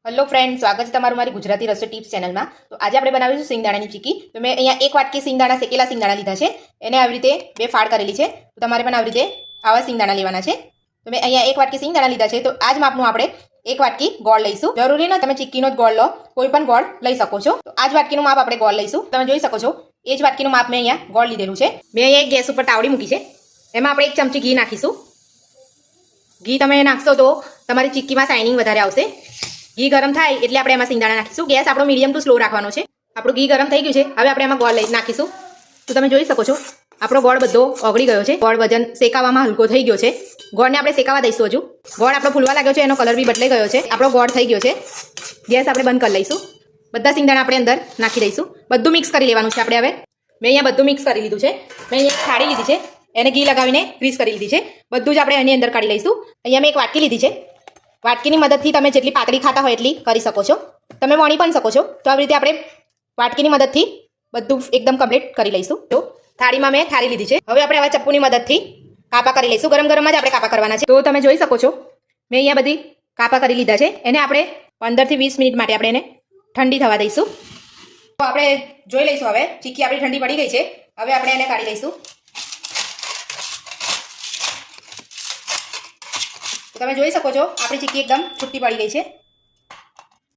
Hello friend, સ્વાગત છે તમારું મારી ગુજરાતી રસોઈ ટિપ્સ ચેનલમાં। તો આજે આપણે બનાવીશું સિંગદાણાની ચીક્કી। તો મેં અહીંયા એક વાટકી સિંગદાણા શેકેલા સિંગદાણા લીધા છે, એને આવી રીતે બે ફાળ કરેલી છે। તો તમારે પણ આવી રીતે આવા સિંગદાણા લેવાના છે। તો મેં અહીંયા એક વાટકી સિંગદાણા લીધા છે, તો આ જ માપનું આપણે એક વાટકી ગોળ લઈશું। જરૂરી ના તમે ચીક્કીનો જ ગોળ લો, કોઈ પણ ગોળ લઈ શકો છો। તો આ જ વાટકીનું માપ આપણે ગોળ લઈશું। તમે જોઈ શકો છો એ જ વાટકીનું માપ મેં અહીંયા ગોળ લીધેલું છે। મેં અહીંયા એક ગેસ ઉપર તાવડી મૂકી છે, એમાં આપણે એક ચમચી ઘી નાખીશું। ઘી તમે નાખશો તો તમારી ચીક્કીમાં શાઇનિંગ વધારે આવશે। ઘી ગરમ થાય એટલે આપણે એમાં સિંગદાણા નાખીશું। ગેસ આપણો મીડિયમ ટુ સ્લો રાખવાનો છે। આપણું ઘી ગરમ થઈ ગયું છે, હવે આપણે એમાં ગોળ નાખીશું। તો તમે જોઈ શકો છો આપણો ગોળ બધો ઓગળી ગયો છે। ગોળ વજન શેકાવામાં હલકો થઈ ગયો છે। ગોળને આપણે શેકાવા દઈશું હજુ। ગોળ આપણો ફૂલવા લાગ્યો છે, એનો કલર બી બદલાઈ ગયો છે। આપણો ગોળ થઈ ગયો છે, ગેસ આપણે બંધ કરી લઈશું। બધા સિંગદાણા આપણે અંદર નાખી દઈશું। બધું મિક્સ કરી લેવાનું છે આપણે હવે। મેં અહીંયા બધું મિક્સ કરી લીધું છે। મેં અહીંયા થાળી લીધી છે, એને ઘી લગાવીને ગ્રીસ કરી લીધી છે। બધું જ આપણે એની અંદર કાઢી લઈશું। અહીંયા મેં એક વાટકી લીધી છે, વાટકીની મદદથી તમે જેટલી પાતળી ખાતા હોય એટલી કરી શકો છો। તમે વણી પણ શકો છો। તો આવી રીતે આપણે વાટકીની મદદથી બધું એકદમ કમ્પ્લીટ કરી લઈશું। તો થાળીમાં મેં થાળી લીધી છે, હવે આપણે આવા ચપ્પુની મદદથી કાપા કરી લઈશું। ગરમ ગરમ જ આપણે કાપા કરવાના છે। તો તમે જોઈ શકો છો મેં અહીંયા બધી કાપા કરી લીધા છે। એને આપણે 15 થી 20 મિનિટ માટે આપણે એને ઠંડી થવા દઈશું। તો આપણે જોઈ લઈશું હવે ચીક્કી આપણી ઠંડી પડી ગઈ છે, હવે આપણે એને કાઢી લઈશું। તમે જોઈ શકો છો આપણી ચીક્કી એકદમ છૂટી પડી ગઈ છે।